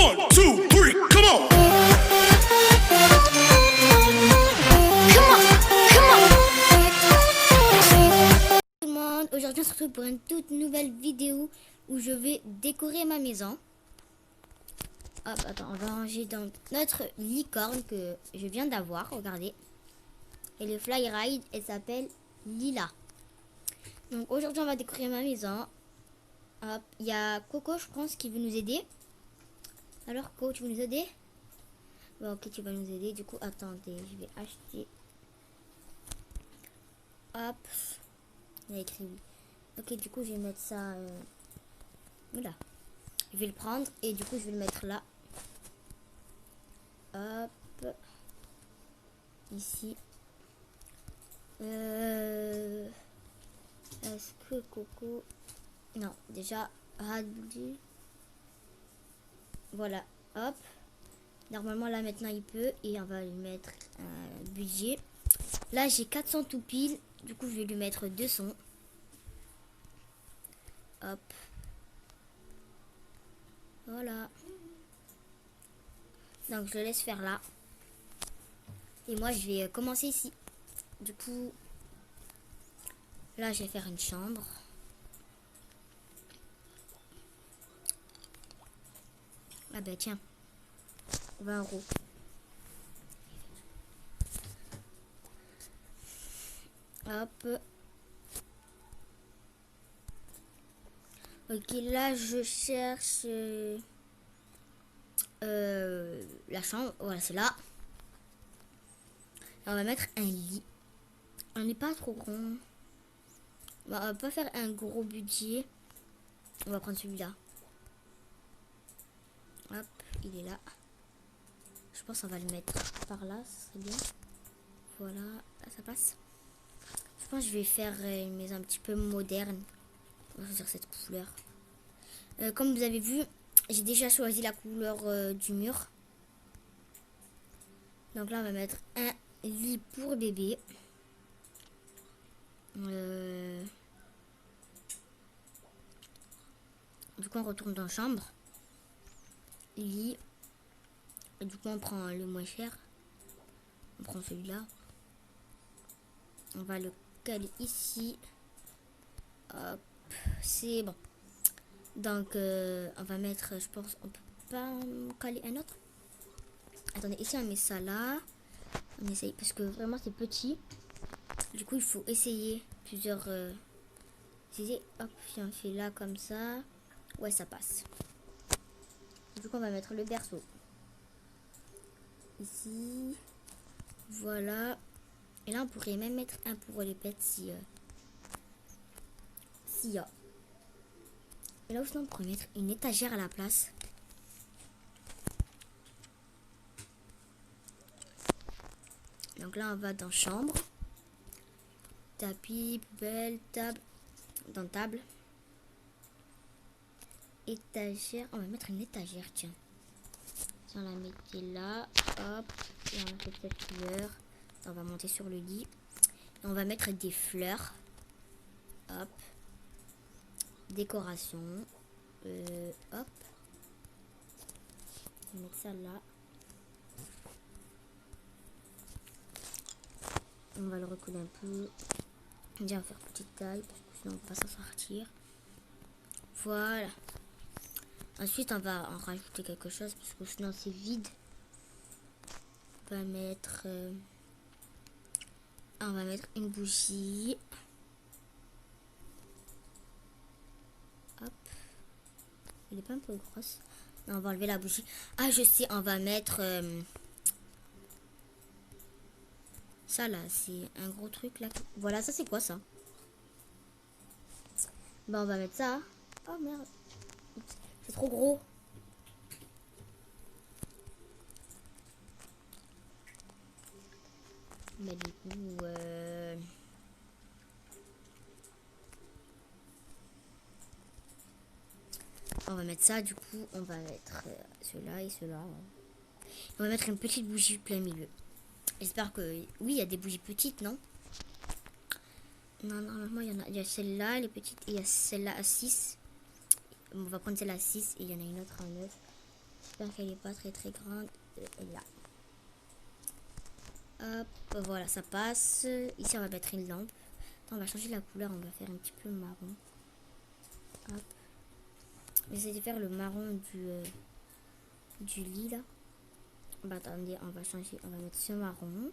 1, 2, 3, come on. Tout le monde, aujourd'hui on se retrouve pour une toute nouvelle vidéo où je vais décorer ma maison. Hop, attends, on va ranger dans notre licorne que je viens d'avoir, regardez. Et le fly ride, elle s'appelle Lila. Donc aujourd'hui on va décorer ma maison. Hop, il y a Coco, je pense, qui veut nous aider. Alors Coco, tu veux nous aider? Bon, ok, tu vas nous aider. Du coup, attendez, je vais acheter. Hop, il y a écrit oui. Ok, du coup, je vais mettre ça. Oula. Je vais le prendre et du coup, je vais le mettre là. Hop. Ici. Est-ce que Coco... Non, déjà, Radli. Voilà, hop. Normalement, là, maintenant, il peut. Et on va lui mettre un budget. Là, j'ai 400 tout pile. Du coup, je vais lui mettre 200. Hop. Voilà. Donc, je le laisse faire là. Et moi, je vais commencer ici. Du coup, là, je vais faire une chambre. Ah ben, tiens. 20 €. Hop. Ok, là, je cherche la chambre. Voilà, c'est là. Et on va mettre un lit. On n'est pas trop grand. Bon, on va pas faire un gros budget. On va prendre celui-là. Hop, il est là. Je pense qu'on va le mettre par là, c'est bien. Voilà, là ça passe. Je pense que je vais faire une maison un petit peu moderne. On va choisir cette couleur. Comme vous avez vu, j'ai déjà choisi la couleur du mur. Donc là, on va mettre un lit pour bébé. Du coup, on retourne dans la chambre. Lit. Et du coup, on prend le moins cher. On prend celui-là. On va le caler ici. Hop, c'est bon. Donc, on va mettre, je pense, on peut pas caler un autre. Attendez, ici on met ça là. On essaye, parce que vraiment c'est petit. Du coup, il faut essayer plusieurs... hop, si on fait là comme ça. Ouais, ça passe. Du coup, on va mettre le berceau. Ici. Voilà. Et là, on pourrait même mettre un pour les pets si... s'il y a. Et là aussi, on pourrait mettre une étagère à la place. Donc là, on va dans chambre. Tapis, poubelle, table. Dans table. Étagère. On va mettre une étagère, tiens. Si on la mettait là, hop. Et on va faire cette couleur. On va monter sur le lit. Et on va mettre des fleurs. Hop. Décoration. Hop. On va mettre ça là. On va le recoller un peu. Déjà, on va faire petite taille parce que sinon on va pas s'en sortir. Voilà. Ensuite, on va en rajouter quelque chose parce que sinon c'est vide. On va mettre une bougie. Hop. Elle est pas un peu grosse. Non, on va enlever la bougie. Ah, je sais, on va mettre ça là. C'est un gros truc là. Voilà, ça c'est quoi ça? Bah, on va mettre ça. Oh merde. C'est trop gros. Mais du coup, on va mettre ça. Du coup, on va mettre ceux-là et ceux-là. On va mettre une petite bougie plein milieu. J'espère que... Oui, il y a des bougies petites, non? Non, normalement, il y en a... Il y a celle-là, les petites, et il y a celle-là à 6. On va prendre celle-là à 6 et il y en a une autre à 9. J'espère qu'elle est pas très très grande. Elle est là. Hop, voilà, ça passe. Ici, on va mettre une lampe. Attends, on va changer la couleur. On va faire un petit peu marron. Hop. J'essaie de faire le marron du lit là. Bah attendez, on va changer. On va mettre ce marron.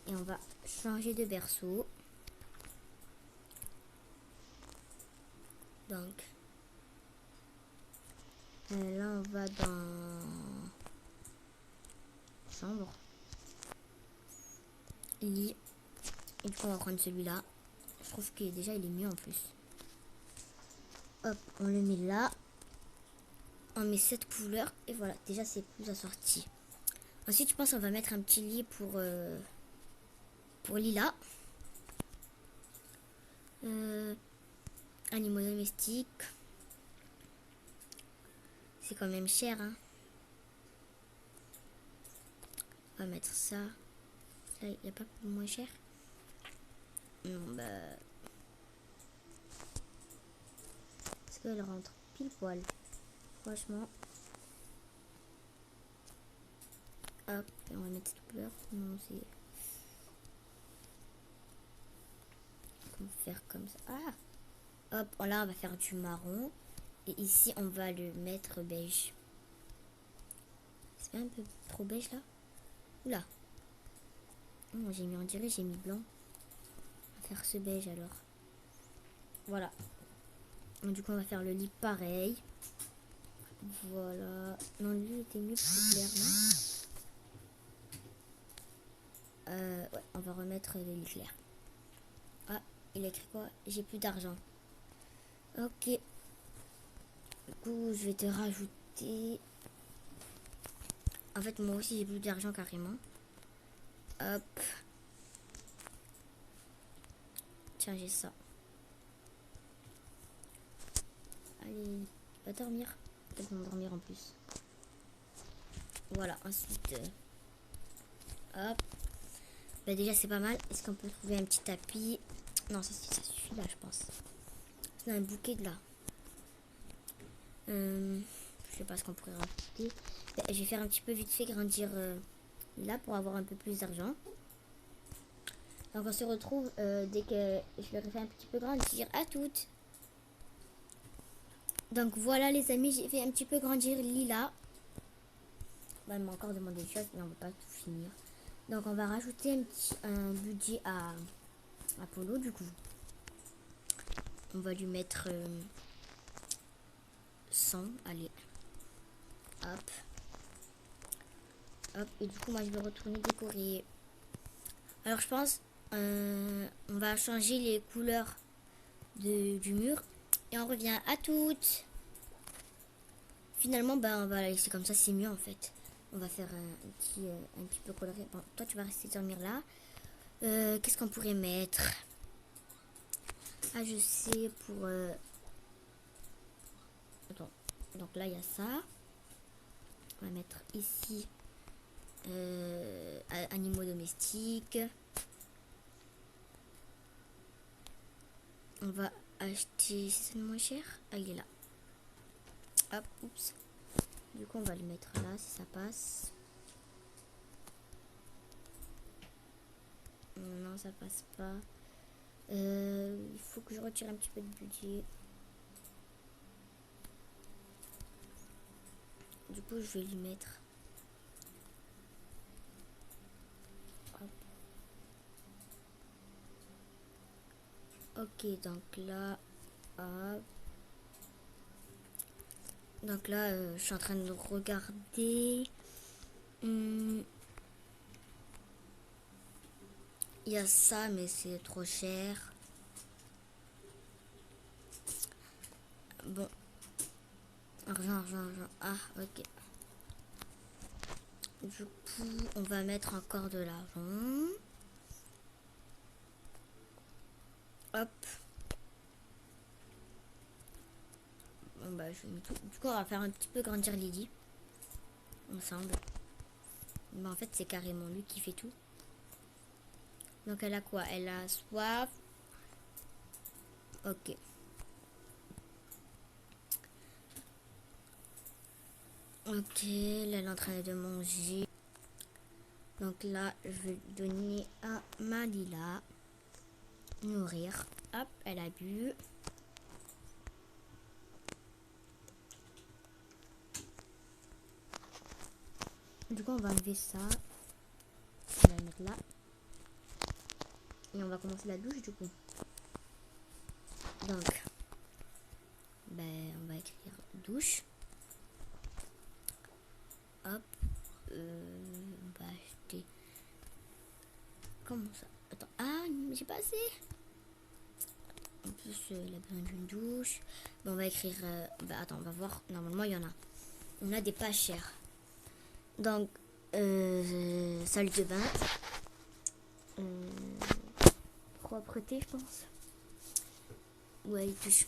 Et on va changer de berceau. Donc, là, on va dans chambre. Lit. Et du coup, on va prendre celui-là. Je trouve que déjà, il est mieux en plus. Hop, on le met là. On met cette couleur. Et voilà, déjà, c'est plus assorti. Ensuite, je pense qu'on va mettre un petit lit pour Lila. Animaux domestiques. C'est quand même cher, hein. On va mettre ça. Là, il n'y a pas moins cher. Non, bah... Est-ce qu'elle rentre pile poil? Franchement. Hop, on va mettre cette couleur. Non, c'est... On va faire comme ça. Ah! Hop, là, on va faire du marron. Et ici, on va le mettre beige. C'est un peu trop beige, là? Oula! Oh, j'ai mis, on dirait, j'ai mis blanc. On va faire ce beige, alors. Voilà. Donc, du coup, on va faire le lit pareil. Voilà. Non, lui était mieux plus clair, non? Ouais, on va remettre le lit clair. Ah, il a écrit quoi? J'ai plus d'argent. Ok. Du coup, je vais te rajouter... En fait, moi aussi, j'ai plus d'argent carrément. Hop. Tiens, j'ai ça. Allez, va dormir. Peut-être m'endormir en plus. Voilà, ensuite... hop. Bah déjà, c'est pas mal. Est-ce qu'on peut trouver un petit tapis? Non, ça suffit là, je pense. C'est un bouquet de là. Je sais pas ce qu'on pourrait rajouter. Bah, je vais faire un petit peu vite fait grandir là pour avoir un peu plus d'argent. Donc on se retrouve dès que je l'aurai fait un petit peu grandir. À toutes. Donc voilà les amis, j'ai fait un petit peu grandir Lila. Bah, elle m'a encore demandé des choses, mais on va pas tout finir. Donc on va rajouter un budget à Polo du coup. On va lui mettre 100, allez. Hop. Hop, et du coup moi je vais retourner décorer. Alors je pense on va changer les couleurs du mur. Et on revient à toutes. Finalement bah on va la laisser comme ça, c'est mieux en fait. On va faire un petit peu coloré. Bon, toi tu vas rester dormir là. Qu'est-ce qu'on pourrait mettre? Ah je sais pour... Attends. Donc là il y a ça. On va mettre ici animaux domestiques. On va acheter... C'est moins cher? Ah il est là. Hop, oups. Du coup on va le mettre là si ça passe. Non ça passe pas. Il faut que je retire un petit peu de budget. Du coup je vais lui mettre. Hop. Ok donc là. Hop. Donc là je suis en train de regarder. Il y a ça mais c'est trop cher. Bon. Argent. Ah ok. Du coup on va mettre encore de l'argent. Hop. Bon bah je mets tout. Du coup on va faire un petit peu grandir Lily. Ensemble. Bah en fait c'est carrément lui qui fait tout. Donc elle a quoi? Elle a soif. Ok. Ok, là, elle est en train de manger. Donc là, je vais donner à ma Lila. Nourrir. Hop, elle a bu. Du coup, on va enlever ça. On va le mettre là. Et on va commencer la douche du coup. Donc, on va écrire douche. Hop. On va acheter. Comment ça? Attends. Ah, mais j'ai pas assez. En plus, elle a besoin d'une douche. Bon, on va écrire. Attends, on va voir. Normalement, il y en a. On a des pas chers. Donc, salle de bain. Propreté, je pense. Ouais, ils touchent.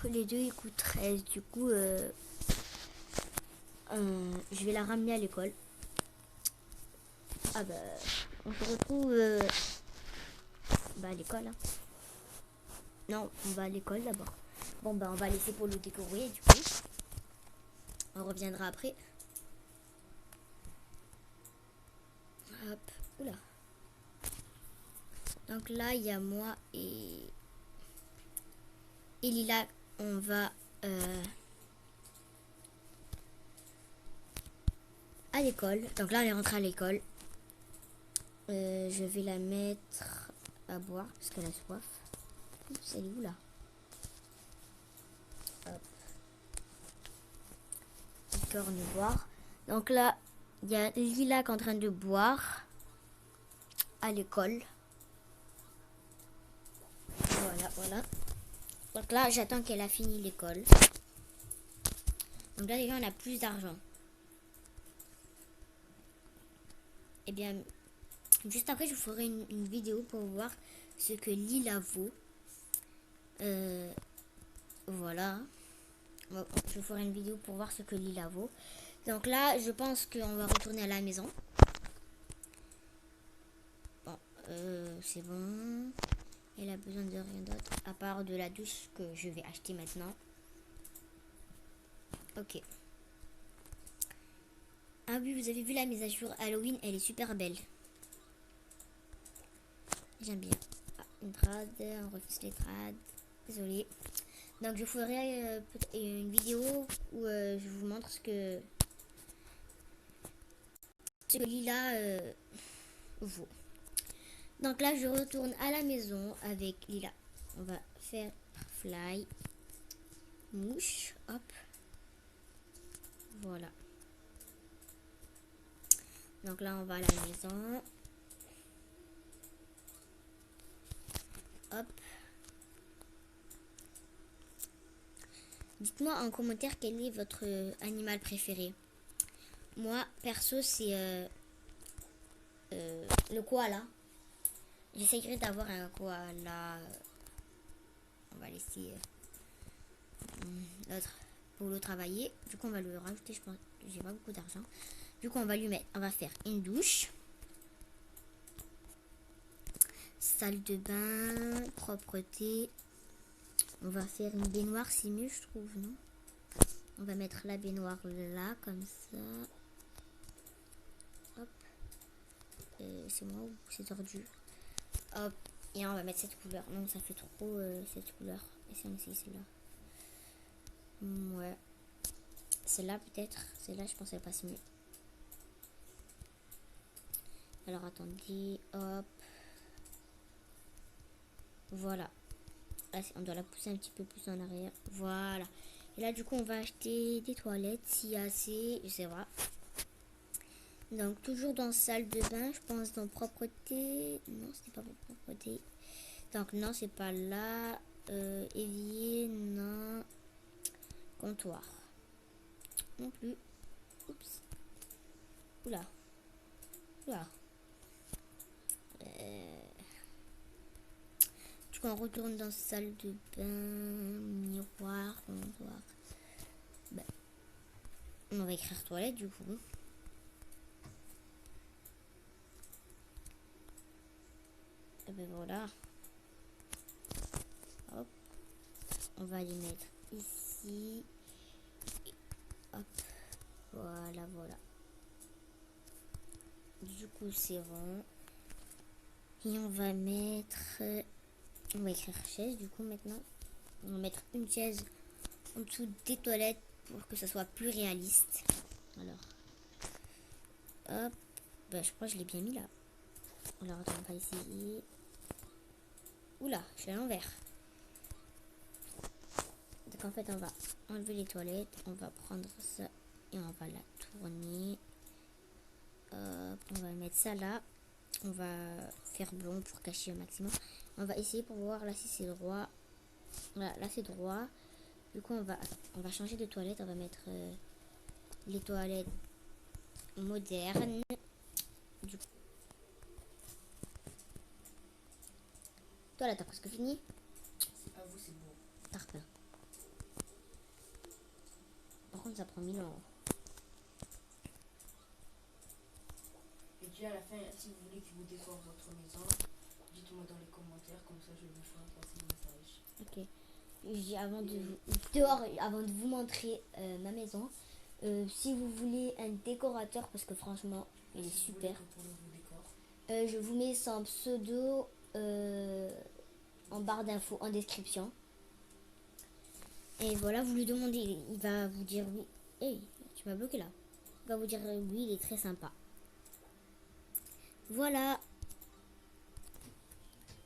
Les deux, ils coûtent 13. Du coup, je vais la ramener à l'école. Ah on se retrouve à l'école. Hein. Non, on va à l'école d'abord. Bon, on va laisser pour le décorer du coup. On reviendra après. Hop, oula. Donc là, il y a moi et Lila. On va à l'école. Donc là, on est rentré à l'école. Je vais la mettre à boire parce qu'elle a soif. Oups, elle est où là? Hop. Licorne boire. Donc là, il y a Lila qui est en train de boire à l'école. Voilà. Donc là, j'attends qu'elle a fini l'école. Donc là, déjà, on a plus d'argent. Et bien, juste après, je vous ferai une vidéo pour voir ce que Lila vaut. Voilà. Je vous ferai une vidéo pour voir ce que Lila vaut. Donc là, je pense qu'on va retourner à la maison. Bon, c'est bon. Elle a besoin de rien d'autre à part de la douche que je vais acheter maintenant. Ok. Ah oui, vous avez vu la mise à jour Halloween, elle est super belle. J'aime bien. Ah, une trad, on refuse les trades. Désolée. Donc je ferai une vidéo où je vous montre ce que Lila vaut. Donc là, je retourne à la maison avec Lila. On va faire fly, mouche, hop. Voilà. Donc là, on va à la maison. Hop. Dites-moi en commentaire quel est votre animal préféré. Moi, perso, c'est le koala. J'essayerai d'avoir un koala. On va laisser l'autre pour le travailler. Du coup, on va le rajouter. Je pense que j'ai pas beaucoup d'argent. Du coup, on va lui mettre. On va faire une douche. Salle de bain. Propreté. On va faire une baignoire, c'est mieux, je trouve, non? On va mettre la baignoire là, comme ça. Hop. C'est moi ou c'est tordu? Hop. Et on va mettre cette couleur. Non, ça fait trop cette couleur. Et si on essaye celle-là? Ouais. Celle-là, peut-être. Celle-là, je pense qu'elle passe mieux. Alors, attendez. Hop. Voilà. Là, on doit la pousser un petit peu plus en arrière. Voilà. Et là, du coup, on va acheter des toilettes. S'il y a assez, je sais pas. Donc, toujours dans salle de bain, je pense dans propreté. Non, c'était pas pour propreté. Donc, non, c'est pas là. Évier, non. Comptoir. Non plus. Oups. Oula. Oula. Du coup, on retourne dans salle de bain. Miroir, comptoir. On va écrire toilette, du coup. Et ben voilà. Hop. On va les mettre ici. Hop. Voilà. voilà. Du coup, c'est bon. Et on va mettre... on va écrire chaise, du coup, maintenant. On va mettre une chaise en dessous des toilettes pour que ça soit plus réaliste. Alors, hop. Ben, je crois que je l'ai bien mis là. Alors, attends, on va essayer. Oula, je suis à l'envers. Donc, en fait, on va enlever les toilettes. On va prendre ça et on va la tourner. Hop, on va mettre ça là. On va faire blond pour cacher au maximum. On va essayer pour voir là si c'est droit. Voilà, là c'est droit. Du coup, on va changer de toilette. On va mettre les toilettes modernes. Du coup, toi là, t'as presque fini. À vous, c'est beau. Tarpin. Par contre, ça prend 1000 ans. Et puis à la fin, si vous voulez que vous décore votre maison, dites-moi dans les commentaires, comme ça je vous ferai passer le message. Ok. Avant de vous montrer ma maison, si vous voulez un décorateur, parce que franchement, il est Si vous super. voulez que Polo vous décore. Je vous mets son pseudo en barre d'infos, en description. Et voilà, vous lui demandez, il va vous dire oui. Hey, tu m'as bloqué là. Il va vous dire oui, il est très sympa. Voilà.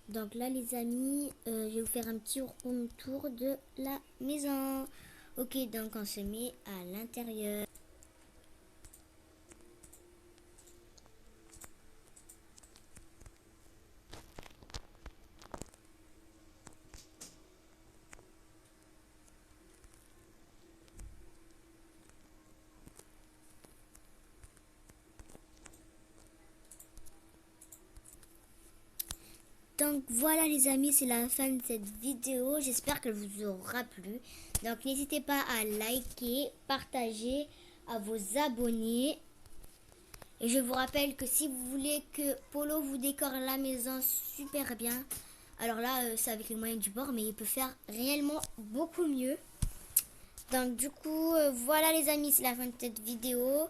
Donc là, les amis, je vais vous faire un petit room tour de la maison. Ok, donc on se met à l'intérieur. Donc voilà les amis, c'est la fin de cette vidéo. J'espère qu'elle vous aura plu. Donc n'hésitez pas à liker, partager, à vous abonner. Et je vous rappelle que si vous voulez que Polo vous décore la maison super bien, alors là c'est avec les moyens du bord, mais il peut faire réellement beaucoup mieux. Donc du coup, voilà les amis, c'est la fin de cette vidéo.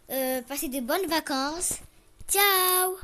Passez de bonnes vacances. Ciao!